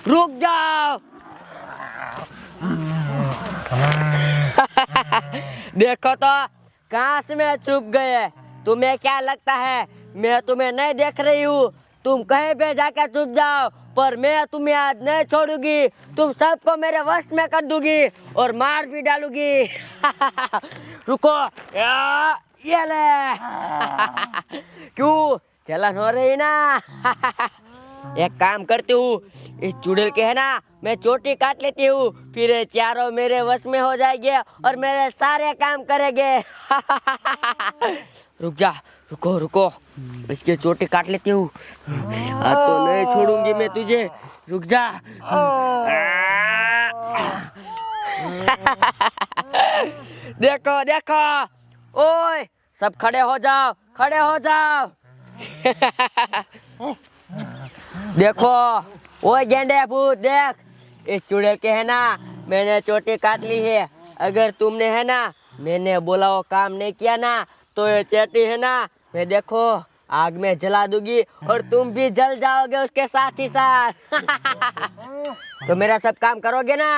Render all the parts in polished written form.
रुक जाओ। देखो तो कहाँ से मैं छुप गए। तुम्हें क्या लगता है मैं तुम्हें नहीं देख रही हूँ? तुम कहीं पे जाकर छुप जाओ, पर मैं तुम्हें आज नहीं छोड़ूंगी। तुम सबको मेरे वश में कर दूंगी और मार भी डालूंगी। रुको, ये ले। क्यों जलन हो रही ना? एक काम करती हूँ, इस चुड़ैल के है ना मैं चोटी काट लेती हूँ, फिर ये चारों मेरे वश में हो जाएंगे और मेरे सारे काम करेंगे। रुक जा, रुको रुको, इसकी चोटी काट लेती हूँ। आज तो नहीं छोड़ूंगी मैं तुझे, रुक जा। देखो देखो, ओए सब खड़े हो जाओ, खड़े हो जाओ। देखो, ओए गेंडे भूत देख, इस चुड़ैल के है ना मैंने चोटी काट ली है। अगर तुमने है ना मैंने बोला वो काम नहीं किया ना, तो ये चोटी है ना मैं देखो आग में जला दूंगी और तुम भी जल जाओगे उसके साथ ही साथ। तो मेरा सब काम करोगे ना?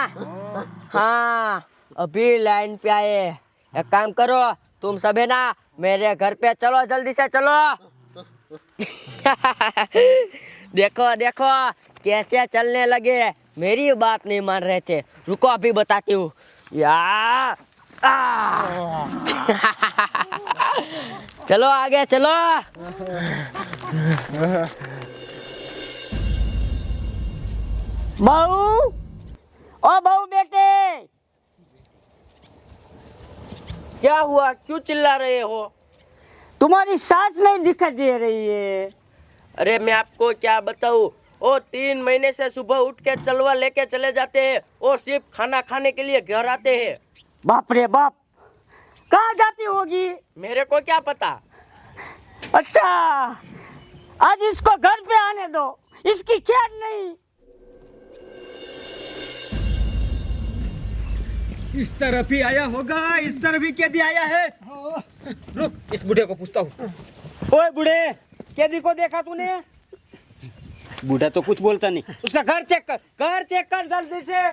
हाँ, अभी लाइन पे आए। एक काम करो, तुम सब है ना मेरे घर पे चलो, जल्दी से चलो। देखो देखो कैसे चलने लगे, मेरी बात नहीं मान रहे थे। रुको अभी बताती हूँ। या चलो आगे चलो। बहू, ओ बहू बेटे, क्या हुआ? क्यों चिल्ला रहे हो? तुम्हारी सास नहीं दिखाई दे रही है। अरे मैं आपको क्या बताऊं, वो 3 महीने से सुबह उठ के चलवा लेके चले जाते हैं, वो सिर्फ खाना खाने के लिए घर आते हैं। बाप रे बाप, कहाँ जाती होगी? मेरे को क्या पता। अच्छा, आज इसको घर पे आने दो, इसकी खैर नहीं। इस तरफ ही आया होगा, इस तरफ ही कैदी आया है। रुक, इस बूढ़े को पूछता हूँ। ओए बूढ़े, कैदी को देखा तूने? बूढ़ा तो कुछ बोलता नहीं। उसका घर चेक कर, घर चेक कर जल्दी से।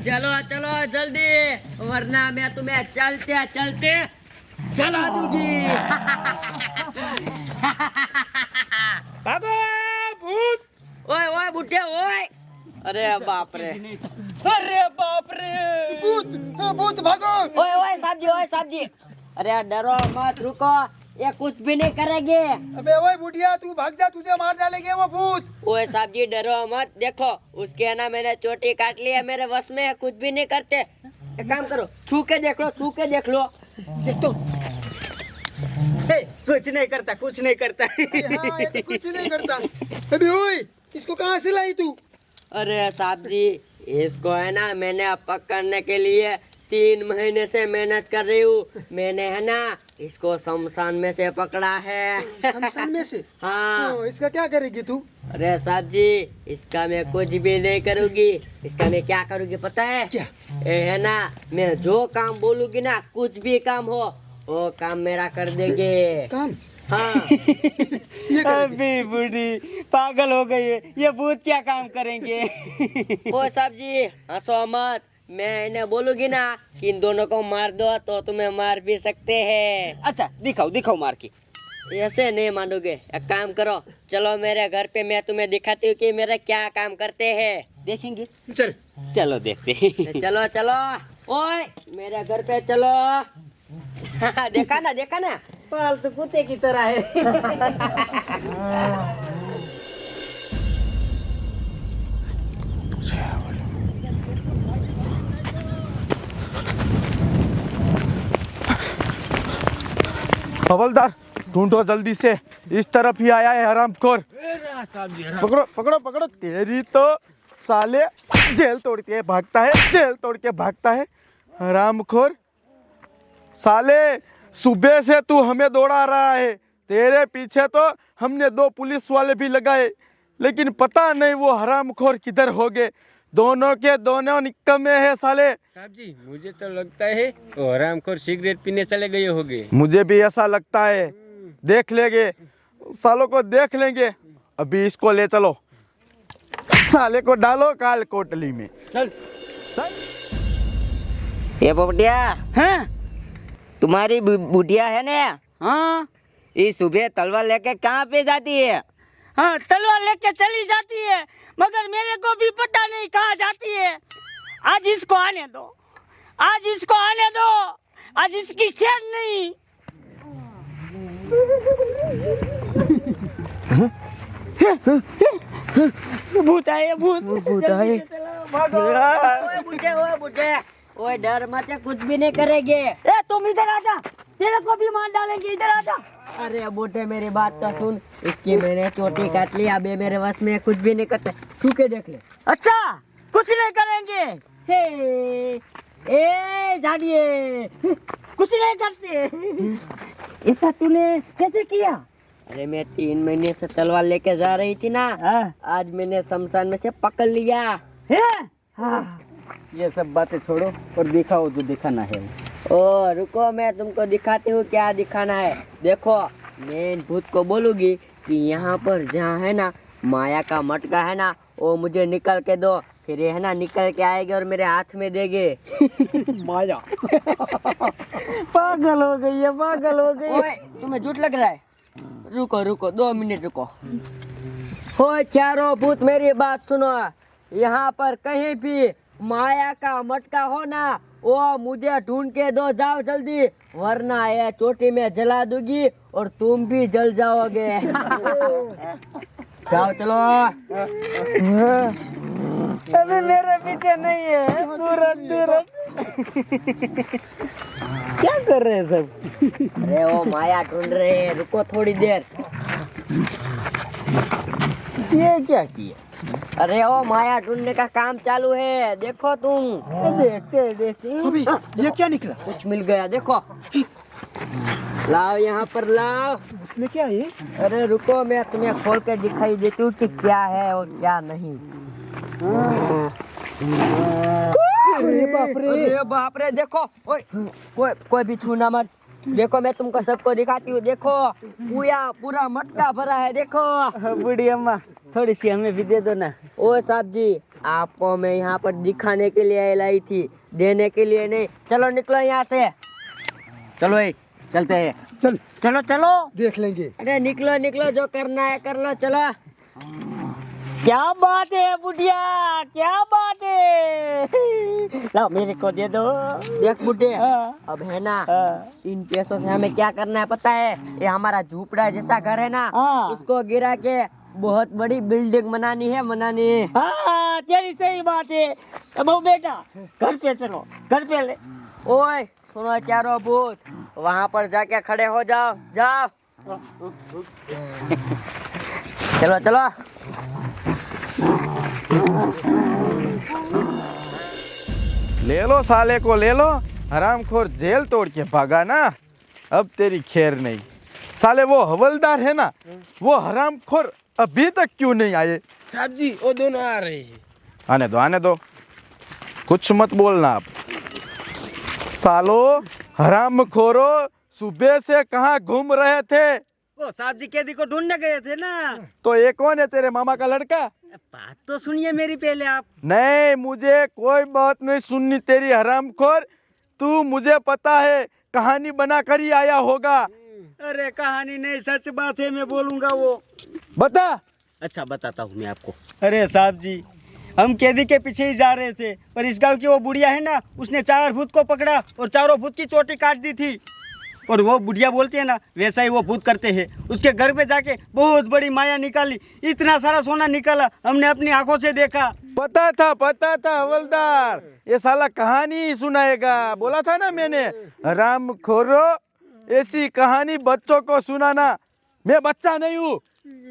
चलो चलो जल्दी, वरना मैं तुम्हें चलते चलते जला दूंगी। भागो भूत! ओए ओए बुढ़े ओए, अरे बाप रे, अरे बाप रे! भूत, भूत भागो! ओए ओए सब्जी, अरे डरो मत, रुको, ये कुछ भी नहीं करेंगे। अबे ओए बुढ़िया, तू भाग जा, तुझे मार डालेंगे वो भूत। ओए सब्जी डरो मत, देखो उसके है ना मैंने चोटी काट ली है, मेरे वश में है, कुछ भी नहीं करते। एक काम करो, छू के देख लो, छू के देख लो। देख तो। कुछ नहीं करता, कुछ नहीं करता। हाँ, ये तो कुछ नहीं करता। अबे ओए, इसको कहाँ से लाई तू? अरे साहब जी, इसको है ना मैंने पकड़ने के लिए 3 महीने से मेहनत कर रही हूँ। मैंने है ना इसको शमशान में से पकड़ा है। शमशान में से? हाँ। तो इसका क्या करेगी तू? अरे साहब जी, इसका मैं कुछ भी नहीं करूँगी। इसका मैं क्या करूँगी पता है? क्या? ये है ना मैं जो काम बोलूँगी ना, कुछ भी काम हो वो काम मेरा कर देंगे। काम? हाँ। ये करेगी? अबे बूढ़ी पागल हो गई है, ये भूत क्या काम करेंगे? ओ साहब जी हंसो मत, मैं इन्हें बोलूंगी ना कि इन दोनों को मार दो तो तुम्हें मार भी सकते हैं। अच्छा दिखाओ, दिखाओ मार के। ऐसे नहीं मानोगे, एक काम करो, चलो मेरे घर पे, मैं तुम्हें दिखाती हूँ कि मेरे क्या काम करते हैं। देखेंगे? चल। चलो देखते हैं। चलो चलो, ओए मेरे घर पे चलो। देखा ना, देखा ना, पालतू कुत्ते की तरह है। हवलदार, ढूंढो जल्दी से, इस तरफ ही आया है हरामखोर। पकड़ो पकड़ो पकड़ो, तेरी तो साले जेल तोड़ के भागता है, जेल तोड़ के भागता है हरामखोर। साले सुबह से तू हमें दौड़ा रहा है, तेरे पीछे तो हमने 2 पुलिस वाले भी लगाए, लेकिन पता नहीं वो हरामखोर किधर हो गए। दोनों के दोनों निकम्मे है साले। साहब जी मुझे तो लगता है वो हरामखोर सिगरेट पीने चले गए होंगे। मुझे भी ऐसा लगता है। देख लेंगे, सालों को देख लेंगे। अभी इसको ले चलो, साले को डालो काल कोटली में। चल ये बुढ़िया, हैं? तुम्हारी बुढ़िया है ना, हाँ ये सुबह तलवार लेके कहाँ पे जाती है? हाँ, तलवार लेके चली जाती है, मगर मेरे को भी पता नहीं कहाँ जाती है। आज इसको आने दो, आज इसको आने दो, आज इसकी खैर नहीं। भूत आए, भूत आए। ओए बुढ़े, ओए डर मत, कुछ भी नहीं करेंगे। ए तुम इधर आजा, तेरे को भी मार डालेंगे, इधर आजा। अरे बुढ़े मेरी बात तो सुन, इसकी मैंने चोटी काट ली, अबे मेरे वश में कुछ भी नहीं करते, छू के देख ले। अच्छा, कुछ नहीं करेंगे। हे ए झाड़िए, कुछ नहीं करते। ऐसा तूने कैसे किया? अरे मैं 3 महीने से तलवार लेके जा रही थी ना, हाँ। आज मैंने शमशान में से पकड़ लिया। है? हाँ। ये सब बातें छोड़ो और दिखाओ जो दिखाना है। ओ रुको, मैं तुमको दिखाती हूँ क्या दिखाना है। देखो, मैं इन भूत को बोलूंगी कि यहाँ पर जहाँ है ना माया का मटका है ना, वो मुझे निकल के दो, फिर ये है ना निकल के आएगे और मेरे हाथ में देंगे। माया पागल हो गई है, पागल हो गई है। ओए तुम्हें झूठ लग रहा है? रुको रुको 2 मिनट रुको। हो चारों भूत मेरी बात सुनो, यहाँ पर कहीं भी माया का मटका हो ना, वो मुझे ढूंढ के दो, जाओ जल्दी, वरना ये चोटी में जला दूंगी और तुम भी जल जाओगे। जाओ चलो। अभी मेरे पीछे नहीं है, तुरंत तुरंत। क्या कर रहे हैं सब? अरे वो माया ढूंढ रहे हैं, रुको थोड़ी देर। ये क्या किया? अरे वो माया ढूंढने का काम चालू है, देखो तुम। देखते देखते। अभी ये क्या निकला? कुछ मिल गया, देखो। लाओ यहाँ पर लाओ। इसमें क्या है? अरे रुको, मैं तुम्हें खोल के दिखाई देती हूँ कि क्या है और क्या नहीं। अरे बाप रे, देखो। ओए कोई भी छूना मत। देखो मैं तुमको सबको दिखाती हूँ, देखो पूरा मटका भरा है, देखो। बूढ़ी अम्मा, थोड़ी सी हमें भी दे दो ना। ओ साहब जी, आपको मैं यहाँ पर दिखाने के लिए लाई थी, देने के लिए नहीं। चलो निकलो यहाँ से। चलो चलते हैं। चल चलो चलो। देख लेंगे। अरे निकलो निकलो, जो करना है कर लो, चलो। क्या बात है बुढ़िया, क्या बात है। लाओ मेरे को दे दो। देख बुढ़े, हाँ। अब है ना, हाँ। इन पैसों से हमें क्या करना है पता है? ये हमारा झूपड़ा जैसा घर है ना, हाँ। उसको गिरा के बहुत बड़ी बिल्डिंग बनानी है। हाँ तेरी सही बात है। अब वो बेटा घर पे चलो, घर पे ले। ओए सुनो चारों भूत, वहाँ पर जाके खड़े हो जाओ, जाओ। चलो चलो। ले लो साले को, ले लो। हरामखोर जेल तोड़ के भागा ना, अब तेरी खैर नहीं। साले वो हवलदार है ना, वो हरामखोर अभी तक क्यों नहीं आए? साहब जी वो दोनों आ रहे हैं। आने दो, आने दो, कुछ मत बोलना आप। सालो हरामखोरो, सुबह से कहाँ घूम रहे थे? वो साहब जी कैदी को ढूंढने गए थे ना। तो ये कौन है, तेरे मामा का लड़का? बात तो सुनिए मेरी पहले आप। नहीं, मुझे कोई बात नहीं सुननी तेरी हरामखोर। तू मुझे पता है कहानी बना कर ही आया होगा। अरे कहानी नहीं, सच बात है, मैं बोलूंगा वो। बता। अच्छा बताता हूँ मैं आपको। अरे साहब जी, हम कैदी के पीछे ही जा रहे थे, पर इस गांव की वो बुढ़िया है ना, उसने 4 भूत को पकड़ा और चारों भूत की चोटी काट दी थी। और वो बुढ़िया बोलती है ना, वैसा ही वो भूत करते हैं। उसके घर पे जाके बहुत बड़ी माया निकाली, इतना सारा सोना निकाला, हमने अपनी आंखों से देखा। पता था हवलदार, ये साला कहानी ही सुनाएगा। बोला था ना मैंने, हरामखोरो ऐसी कहानी बच्चों को सुनाना। मैं बच्चा नहीं हूँ।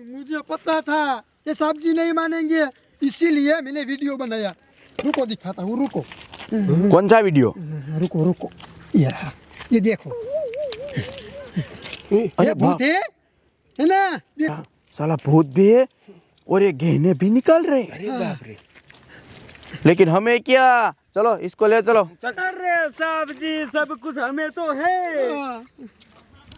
मुझे पता था ये साहब जी नहीं मानेंगे, इसीलिए मैंने वीडियो बनाया। रुको दिखाता हूँ, रुको। कौन सा वीडियो? रुको रुको, ये रहा, ये देखो। ये भूत है ना, देखो। साला भूत भी है और ये गहने भी निकाल रहे। अरे बाप रे। लेकिन हमें क्या, चलो इसको ले चलो। अरे साहब जी, सब कुछ हमें तो है।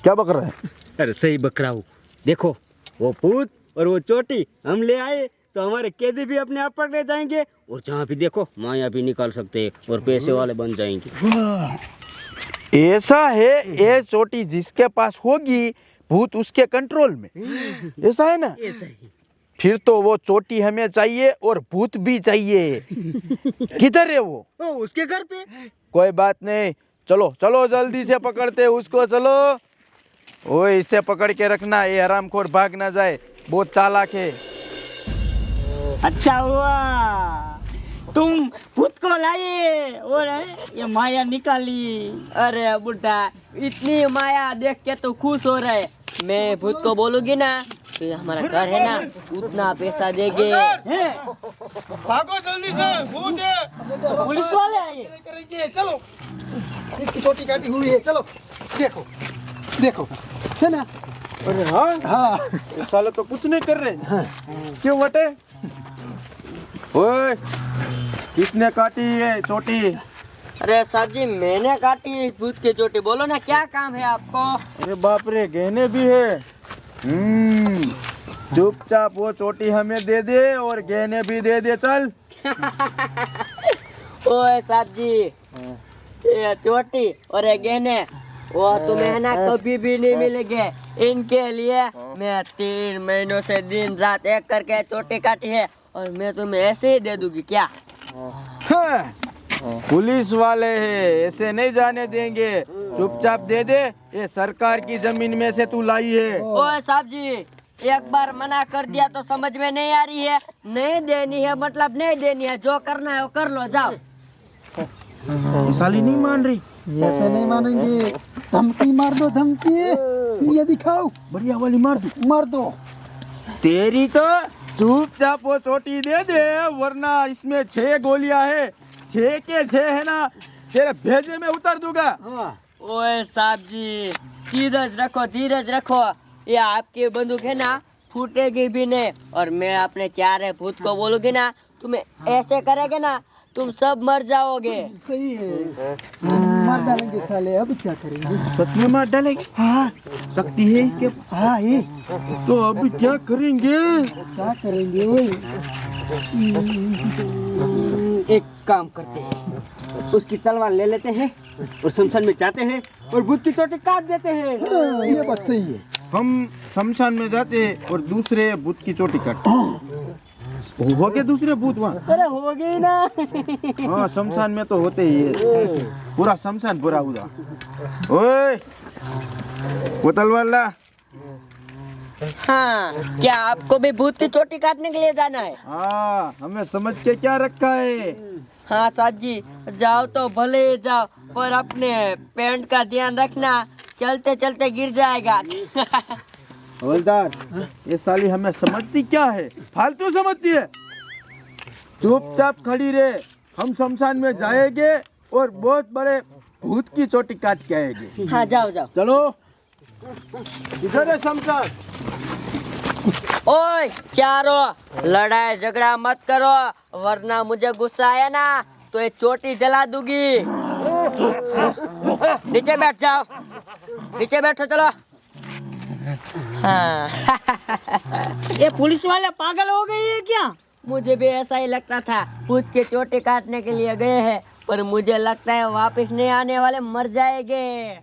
क्या बक रहा है? अरे सही बकरा हूँ। देखो वो भूत और वो चोटी हम ले आए तो हमारे कैदी भी अपने आप पकड़े जाएंगे, और जहाँ भी देखो माया भी निकाल सकते हैं और पैसे वाले बन जाएंगे। ऐसा है, ये चोटी जिसके पास होगी भूत उसके कंट्रोल में, ऐसा है ना? ऐसा ही। फिर तो वो चोटी हमें चाहिए और भूत भी चाहिए। किधर है वो? उसके घर पे। कोई बात नहीं, चलो चलो जल्दी से पकड़ते उसको, चलो। ओए इसे पकड़ के रखना, ये हरामखोर भाग ना जाए, बहुत चालाक है। अच्छा हुआ तुम भूत को लाए और ये माया निकाली। अरे बुढ़ा, इतनी माया देख के तो खुश हो रहे। मैं भूत को बोलूंगी ना तो ये हमारा घर है ना, उतना पैसा देंगे। हैं? भागो जल्दी से, भूत है। पुलिस वाले आए। करेंगे, चलो। इसकी चोटी काटी हुई है, चलो देखो देखो, है ना? अरे हाँ हाँ, ये साले तो कुछ नहीं कर रहे। क्यों बटे? ओए किसने काटी ये चोटी? अरे साहब जी, मैंने काटी इस भूत की चोटी। बोलो ना क्या काम है आपको? अरे बाप रे, गहने भी है। चुपचाप वो चोटी हमें दे दे और गहने भी दे दे, चल। ओए साहब जी, ये चोटी और ये गहने वो तुम्हें है ना कभी भी नहीं मिलेंगे। इनके लिए मैं 3 महीनों से दिन रात एक करके चोटी काटी है और मैं तुम्हें ऐसे ही दे दूंगी क्या? हाँ, पुलिस वाले हैं, ऐसे नहीं जाने देंगे। चुपचाप दे दे, ये सरकार की जमीन में से तू लाई है। ओए साहब जी, एक बार मना कर दिया तो समझ में नहीं आ रही है? नहीं देनी है मतलब नहीं देनी है, जो करना है वो कर लो, जाओ। साली नहीं मान रही। ऐसे नहीं मानेंगे। धमकी मार दो, धमकी ये दिखाओ, बढ़िया वाली मार दो। मार दो। तेरी तो चुपचाप वो चोटी दे दे, वरना इसमें 6 गोलियां है, 6 के 6 है ना, तेरे भेजे में उतार दूंगा। हाँ, ओए साहब जी, धीरज रखो, धीरज रखो। ये आपकी बंदूक है ना, फूटेगी भी नहीं। और मैं अपने 4 भूत को बोलूंगी ना, तुम्हें ऐसे करेगे ना, तुम सब मर जाओगे। सही है। मार डालेंगे साले, अब क्या करेंगे? सच में मार डालेगी? हाँ शक्ति है इसके। हाँ, ये तो अब क्या करेंगे? क्या करेंगे? वही एक काम करते हैं, उसकी तलवार ले लेते हैं और शमशान में जाते हैं और भूत की चोटी काट देते हैं। हाँ, ये बात सही है। हम शमशान में जाते हैं और दूसरे भूत की चोटी काटते हैं। हो गए दूसरे भूत वहाँ? अरे हो गई ना। हाँ, शमशान में तो होते ही है, पूरा शमशान पूरा हुआ। ओए वो तलवार ला। हाँ, क्या आपको भी भूत की चोटी काटने के लिए जाना है? हाँ, हमें समझ के क्या रखा है? हाँ साहब जी, जाओ तो भले ही जाओ, पर अपने पैंट का ध्यान रखना, चलते चलते गिर जाएगा। हवलदार, ये साली हमें समझती क्या है? फालतू समझती है। चुपचाप खड़ी रहे, हम शमशान में जाएंगे और बहुत बड़े भूत की चोटी काट के आएंगे। हाँ जाओ जाओ। चलो, इधर है शमशान। ओए चारों, लड़ाई झगड़ा मत करो, वरना मुझे गुस्सा आया ना तो ये चोटी जला दूंगी। नीचे बैठ जाओ, नीचे बैठो, चलो। हाँ। ये पुलिस वाले पागल हो गए हैं क्या? मुझे भी ऐसा ही लगता था, भूत के चोटी काटने के लिए गए हैं, पर मुझे लगता है वापस नहीं आने वाले, मर जाएंगे।